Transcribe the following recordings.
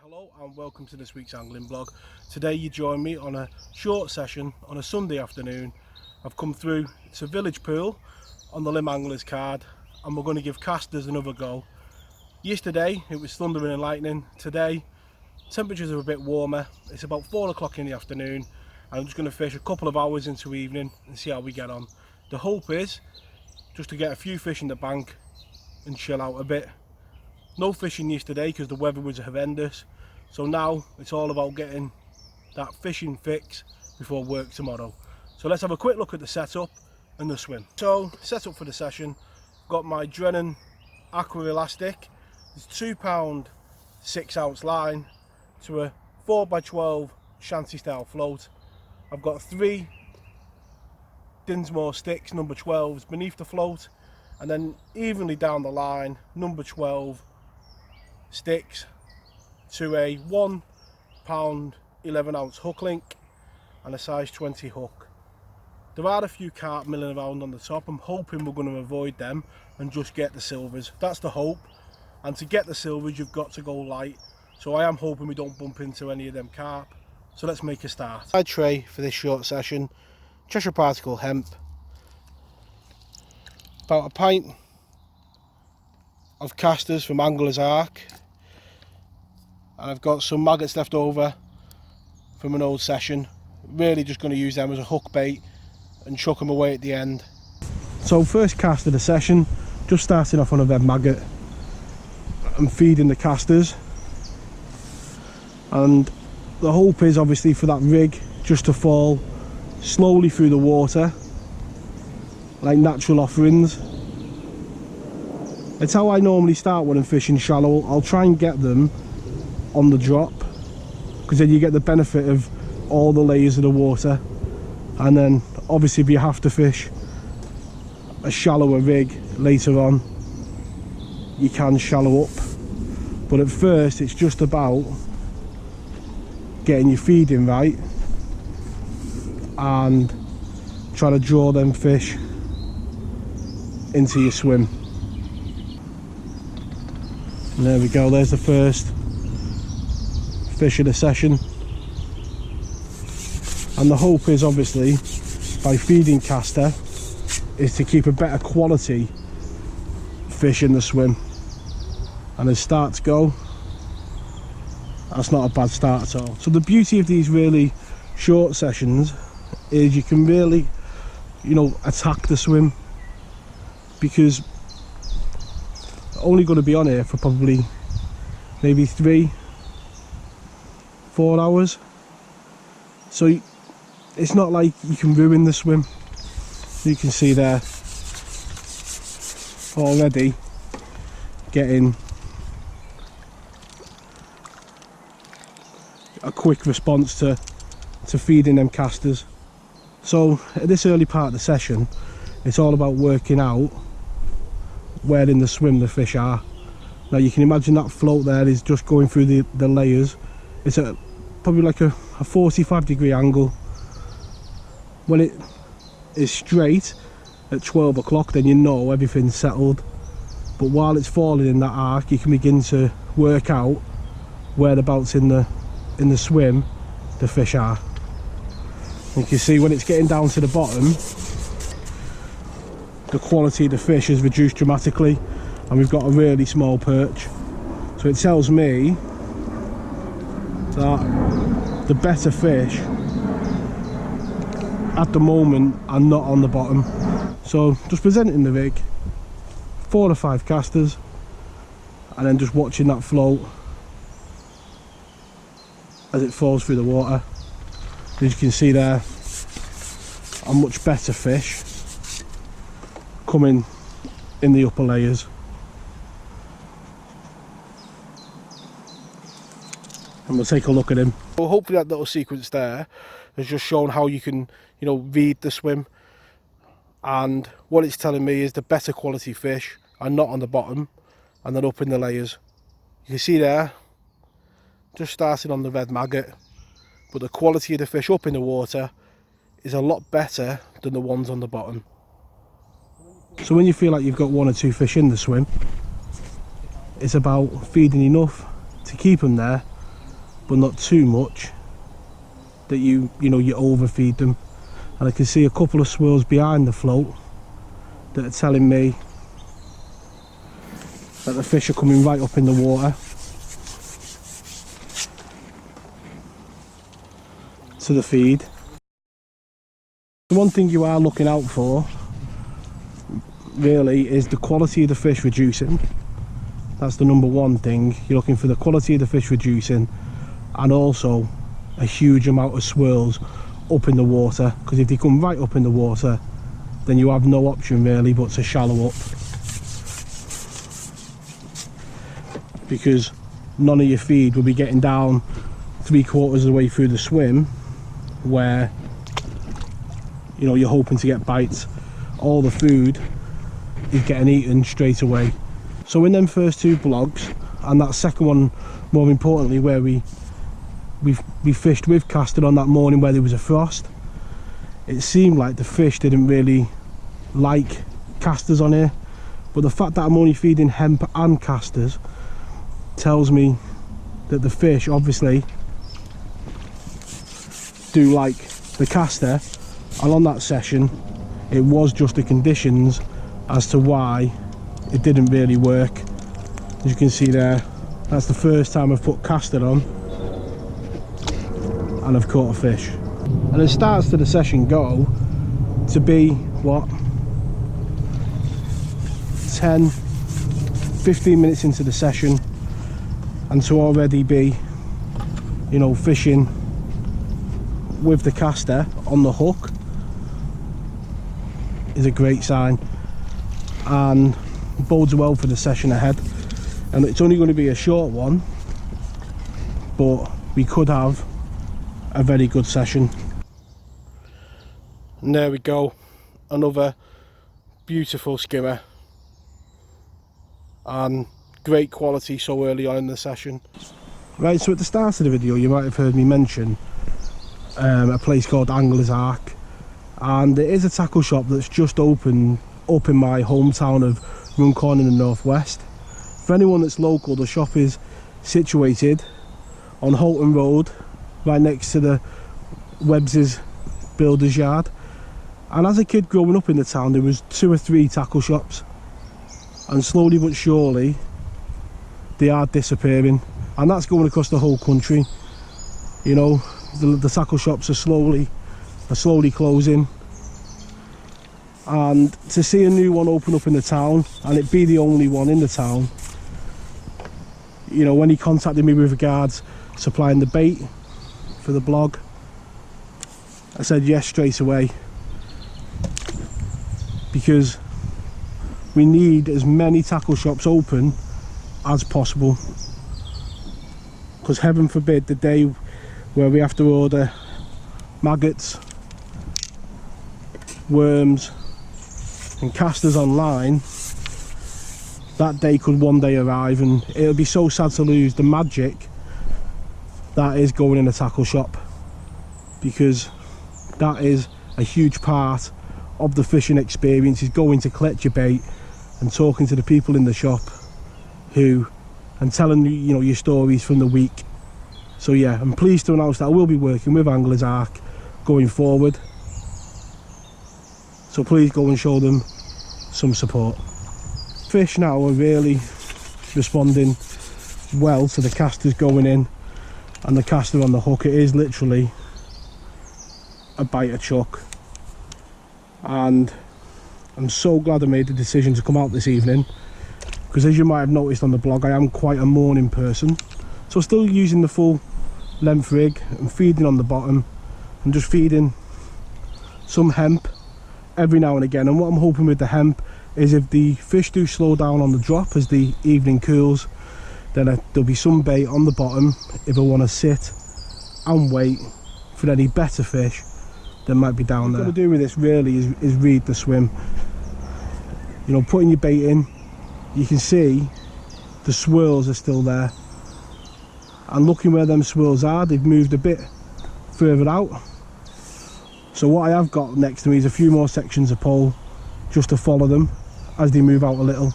Hello and welcome to this week's angling blog. Today you join me on a short session on a Sunday afternoon. I've come through, it's a village pool on the Lymm anglers card, and we're going to give casters another go. Yesterday it was thundering and lightning. Today temperatures are a bit warmer. It's about 4 o'clock in the afternoon. I'm just going to fish a couple of hours into evening and see how we get on. The hope is just to get a few fish in the bank and chill out a bit. No fishing yesterday because the weather was horrendous, so now it's all about getting that fishing fix before work tomorrow. So let's have a quick look at the setup and the swim. So set up for the session, got my Drennan Aqua Elastic. It's £2 6-ounce line to a 4x12 shanty style float. I've got 3 Dinsmore sticks number 12s beneath the float, and then evenly down the line number 12 sticks to a £1 11-ounce hook link and a size 20 hook. There are a few carp milling around on the top. I'm hoping we're going to avoid them and just get the silvers. That's the hope, and to get the silvers you've got to go light, so I am hoping we don't bump into any of them carp. So let's make a start. My tray for this short session, Cheshire Particle Hemp, about a pint of casters from Angler's Arc, and I've got some maggots left over from an old session. Really just going to use them as a hook bait and chuck them away at the end. So first cast of the session, just starting off on a red maggot and feeding the casters, and the hope is obviously for that rig just to fall slowly through the water like natural offerings. It's how I normally start when I'm fishing shallow. I'll try and get them on the drop, because then you get the benefit of all the layers of the water, and then obviously if you have to fish a shallower rig later on you can shallow up, but at first it's just about getting your feeding right and trying to draw them fish into your swim. And there we go, there's the first fish of the session, and the hope is obviously by feeding caster is to keep a better quality fish in the swim. And as starts go, that's not a bad start at all. So the beauty of these really short sessions is you can really, attack the swim, because I'm only going to be on here for probably maybe 3-4 hours, so it's not like you can ruin the swim. You can see there already getting a quick response to feeding them casters. So at this early part of the session it's all about working out where in the swim the fish are. Now you can imagine that float there is just going through the layers. It's at probably like a 45-degree angle. When it is straight at 12 o'clock then you know everything's settled, but while it's falling in that arc you can begin to work out whereabouts in the swim the fish are. You can see when it's getting down to the bottom the quality of the fish has reduced dramatically, and we've got a really small perch, so it tells me that the better fish at the moment are not on the bottom. So just presenting the rig, 4 or 5 casters, and then just watching that float as it falls through the water. As you can see there, a much better fish coming in the upper layers. And we'll take a look at him. Well, hopefully that little sequence there has just shown how you can, read the swim, and what it's telling me is the better quality fish are not on the bottom and they're up in the layers. You can see there, just starting on the red maggot, but the quality of the fish up in the water is a lot better than the ones on the bottom. So when you feel like you've got 1 or 2 fish in the swim, it's about feeding enough to keep them there but not too much that you overfeed them. And I can see a couple of swirls behind the float that are telling me that the fish are coming right up in the water to the feed. The one thing you are looking out for really is the quality of the fish reducing. That's the number one thing. You're looking for the quality of the fish reducing, and also a huge amount of swirls up in the water, because if they come right up in the water, then you have no option really but to shallow up, because none of your feed will be getting down 3/4 of the way through the swim where you're hoping to get bites. All the food is getting eaten straight away. So in them first two vlogs, and that second one more importantly, where we fished with casting on that morning where there was a frost, it seemed like the fish didn't really like casters on here, but the fact that I'm only feeding hemp and casters tells me that the fish obviously do like the caster. And on that session it was just the conditions as to why it didn't really work. As you can see there, that's the first time I've put caster on and I've caught a fish. And it starts to the session go to be what, 10-15 minutes into the session, and to already be fishing with the caster on the hook is a great sign, and bodes well for the session ahead. And it's only going to be a short one, but we could have a very good session. And there we go, another beautiful skimmer, and great quality so early on in the session. Right, so at the start of the video you might have heard me mention a place called Angler's Ark, and it is a tackle shop that's just opened up in my hometown of Runcorn in the northwest. For anyone that's local, the shop is situated on Holton Road, right next to the Webbs's Builders Yard. And as a kid growing up in the town, there was 2 or 3 tackle shops, and slowly but surely they are disappearing, and that's going across the whole country. The tackle shops are slowly closing, and to see a new one open up in the town and it be the only one in the town, when he contacted me with regards supplying the bait for the blog, I said yes straight away, because we need as many tackle shops open as possible, because heaven forbid the day where we have to order maggots, worms and casters online, that day could one day arrive, and it'll be so sad to lose the magic that is going in a tackle shop, because that is a huge part of the fishing experience, is going to collect your bait and talking to the people in the shop and telling your stories from the week. So yeah, I'm pleased to announce that I will be working with Angler's Ark going forward, so please go and show them some support. Fish now are really responding well to the casters going in and the caster on the hook. It is literally a bite of chuck, and I'm so glad I made the decision to come out this evening, because as you might have noticed on the blog, I am quite a morning person. So still using the full length rig and feeding on the bottom, and just feeding some hemp every now and again. And what I'm hoping with the hemp is, if the fish do slow down on the drop as the evening cools, then there'll be some bait on the bottom if I want to sit and wait for any better fish that might be down there. What you've got to do with this really is read the swim. Putting your bait in, you can see the swirls are still there, and looking where them swirls are, they've moved a bit further out. So what I have got next to me is a few more sections of pole, just to follow them as they move out a little.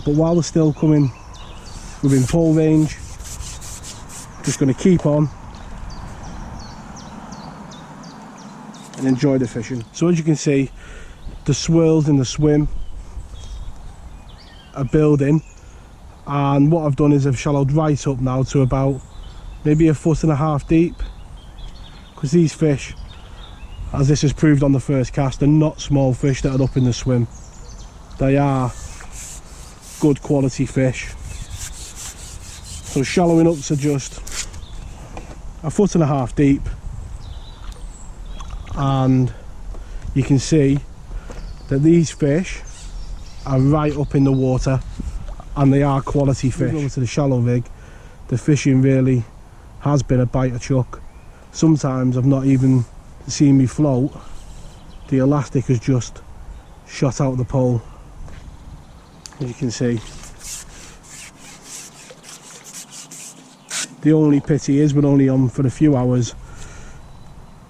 But while they're still coming within pole range, just going to keep on and enjoy the fishing. So as you can see, the swirls in the swim are building, and what I've done is I've shallowed right up now to about maybe 1.5 foot deep, because these fish, as this has proved on the first cast, are not small fish that are up in the swim. They are good quality fish. So shallowing up to just 1.5 foot deep, and you can see that these fish are right up in the water, and they are quality fish. Over to the shallow rig, the fishing really has been a bite of chuck. Sometimes I've not even seen me float, the elastic has just shot out the pole, as you can see. The only pity is we're only on for a few hours,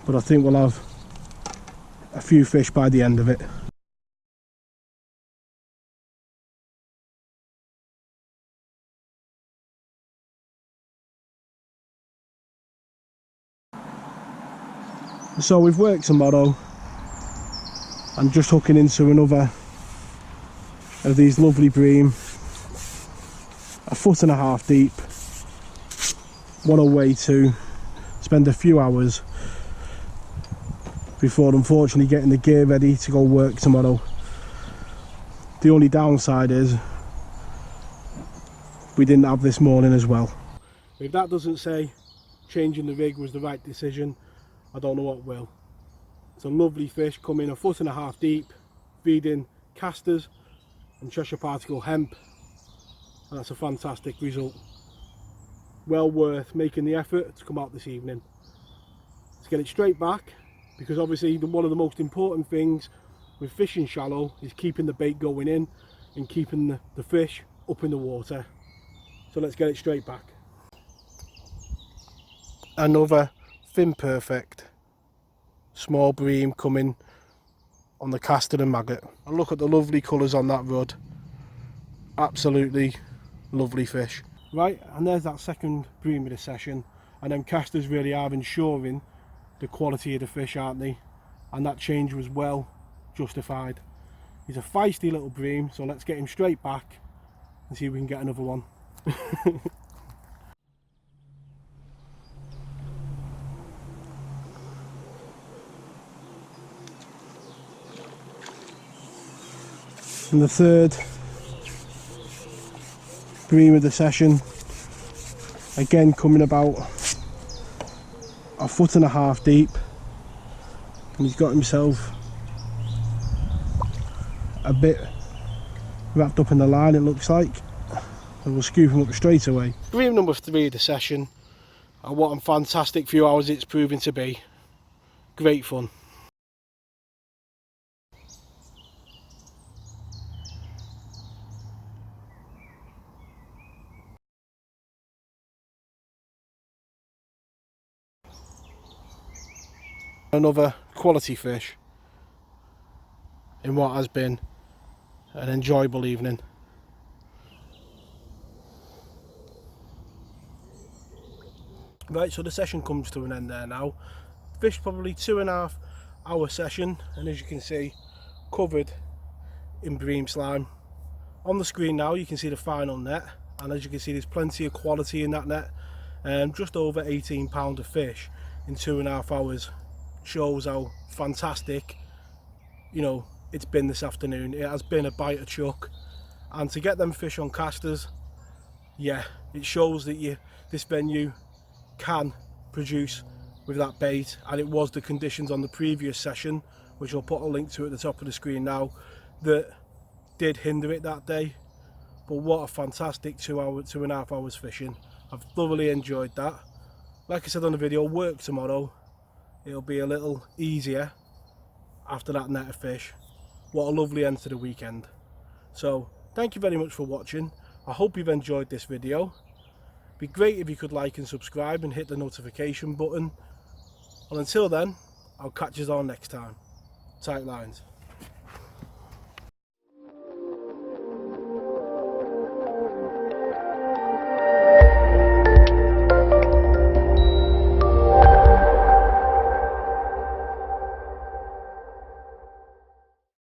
but I think we'll have a few fish by the end of it. So we've worked tomorrow. I'm just hooking into another of these lovely bream, 1.5 foot deep. What a way to spend a few hours before unfortunately getting the gear ready to go work tomorrow. The only downside is we didn't have this morning as well. If that doesn't say changing the rig was the right decision, I don't know what will. It's a lovely fish coming 1.5 foot deep, feeding casters and Cheshire particle hemp, and that's a fantastic result. Well worth making the effort to come out this evening. Let's get it straight back, because obviously one of the most important things with fishing shallow is keeping the bait going in and keeping the fish up in the water. So let's get it straight back. Another fin perfect small bream coming on the caster and maggot. And look at the lovely colours on that rod. Absolutely lovely fish. Right, and there's that second bream of the session, and them casters really are ensuring the quality of the fish, aren't they? And that change was well justified. He's a feisty little bream, so let's get him straight back and see if we can get another one. And the third bream of the session, again coming about 1.5 foot deep, and he's got himself a bit wrapped up in the line, it looks like, and we'll scoop him up straight away. Bream number 3 of the session, and what a fantastic few hours it's proving to be. Great fun. Another quality fish in what has been an enjoyable evening. Right, so the session comes to an end there now. Fished probably 2.5 hour session, and as you can see, covered in bream slime. On the screen now you can see the final net, and as you can see there's plenty of quality in that net. Just over 18 pounds of fish in 2.5 hours shows how fantastic, you know, it's been this afternoon. It has been a bite of chuck, and to get them fish on casters, yeah, it shows that this venue can produce with that bait, and it was the conditions on the previous session, which I'll put a link to at the top of the screen now, that did hinder it that day. But what a fantastic 2.5 hours fishing. I've thoroughly enjoyed that. Like I said on the video, work tomorrow, it'll be a little easier after that net of fish. What a lovely end to the weekend. So thank you very much for watching. I hope you've enjoyed this video. It'd be great if you could like and subscribe and hit the notification button. And until then, I'll catch you all next time. Tight lines.